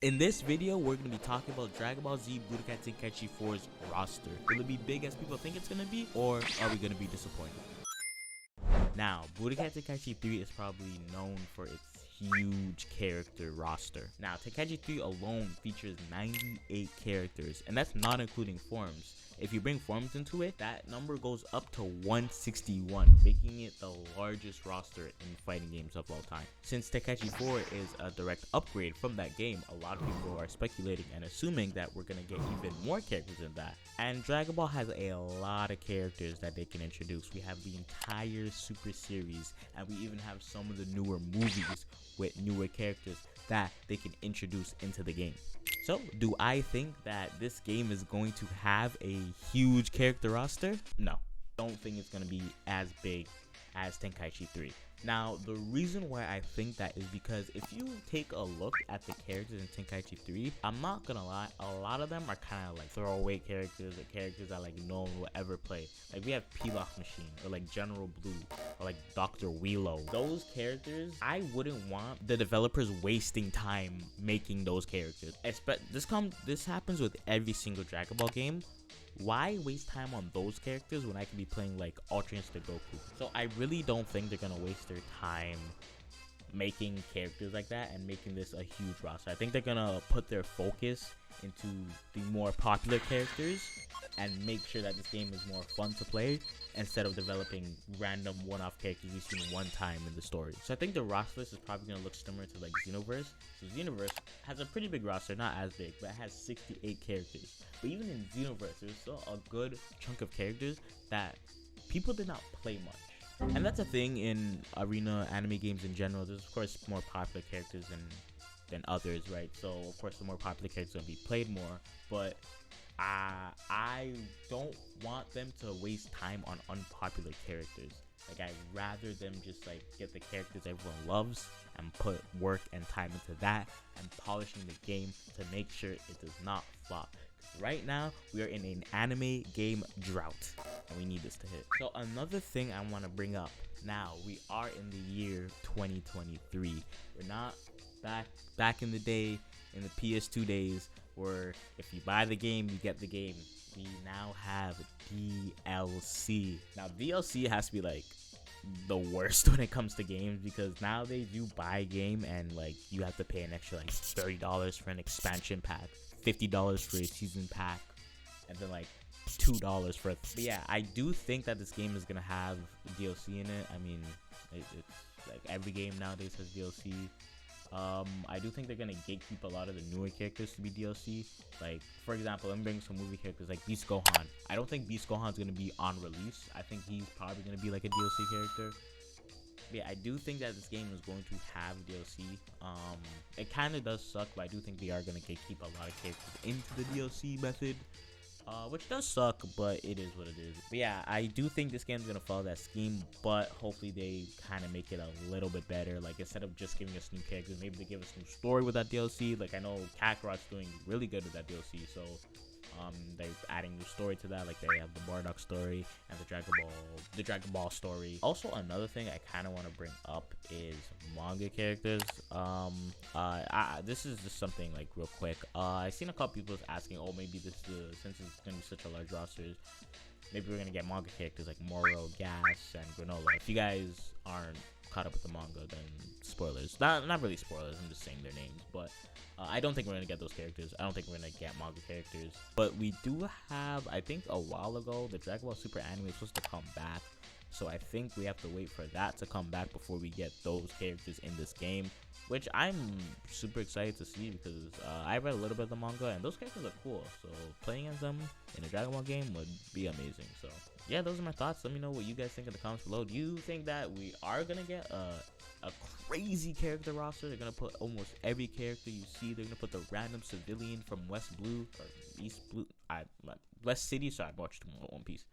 In this video, we're going to be talking about Dragon Ball Z Budokai Tenkaichi 4's roster. Will it be big as people think it's going to be, or are we going to be disappointed? Now, Budokai Tenkaichi 3 is probably known for its huge character roster. Now, Tenkaichi 3 alone features 98 characters, and that's not including forms. If you bring forms into it, that number goes up to 161, making it the largest roster in fighting games of all time. Since Tenkaichi 4 is a direct upgrade from that game, a lot of people are speculating and assuming that we're going to get even more characters than that. And Dragon Ball has a lot of characters that they can introduce. We have the entire Super Series, and we even have some of the newer movies with newer characters that they can introduce into the game. So, do I think that this game is going to have a huge character roster? No. Don't think it's going to be as big as Tenkaichi 3. Now, the reason why I think that is because if you take a look at the characters in Tenkaichi 3, I'm not gonna lie, a lot of them are kind of like throwaway characters or characters that like no one will ever play. Like we have Pilaf Machine or like General Blue or like Dr. Wheelo. Those characters, I wouldn't want the developers wasting time making those characters. This happens with every single Dragon Ball game. Why waste time on those characters when I could be playing like Ultra Instinct Goku? So I really don't think they're gonna waste their time making characters like that and making this a huge roster. I think they're gonna put their focus into the more popular characters and make sure that this game is more fun to play instead of developing random one-off characters we've seen one time in the story. So I think the roster list is probably going to look similar to like Xenoverse. So Xenoverse has a pretty big roster, not as big, but it has 68 characters. But even in Xenoverse, there's still a good chunk of characters that people did not play much. And that's a thing in arena anime games in general. There's of course more popular characters than others, right? So of course the more popular characters will be played more, but I don't want them to waste time on unpopular characters. Like I'd rather them just like get the characters everyone loves and put work and time into that and polishing the game to make sure it does not flop. Right now, we are in an anime game drought, and we need this to hit. So another thing I want to bring up, now we are in the year 2023. We're not back in the day, in the PS2 days, where if you buy the game, you get the game. We now have DLC. Now DLC has to be like the worst when it comes to games, because nowadays you buy a game and like you have to pay an extra like $30 for an expansion pack, $50 for a season pack, and then like $2 for but yeah, I do think that this game is gonna have DLC in it. I mean, it's like every game nowadays has DLC. I do think they're gonna gatekeep a lot of the newer characters to be DLC. Like, for example, I'm bringing some movie characters like Beast Gohan. I don't think Beast Gohan's gonna be on release. I think he's probably gonna be like a DLC character. But yeah, I do think that this game is going to have DLC. It kind of does suck, but I do think they are gonna gatekeep a lot of characters into the DLC method. Which does suck, but it is what it is. But yeah, I do think this game's gonna follow that scheme, but hopefully they kind of make it a little bit better. Like, instead of just giving us new characters, maybe they give us new story with that DLC. Like, I know Kakarot's doing really good with that DLC, so they're adding new story to that. Like, they have the Bardock story and the Dragon Ball story. Also, another thing I kind of want to bring up is manga characters. This is just something like real quick. I seen a couple people asking, oh, maybe this since it's gonna be such a large roster, maybe we're gonna get manga characters like Moro, Gas, and Granola. If you guys aren't caught up with the manga, then spoilers. Not really spoilers. I'm just saying their names, but I don't think we're gonna get those characters. I don't think we're gonna get manga characters. But we do have, I think a while ago, the Dragon Ball Super anime was supposed to come back. So I think we have to wait for that to come back before we get those characters in this game, which I'm super excited to see, because I read a little bit of the manga and those characters are cool. So playing as them in a Dragon Ball game would be amazing. So yeah, those are my thoughts. Let me know what you guys think in the comments below. Do you think that we are gonna get a crazy character roster? They're gonna put almost every character you see. They're gonna put the random civilian from West Blue or East Blue, West City. So I watched One Piece.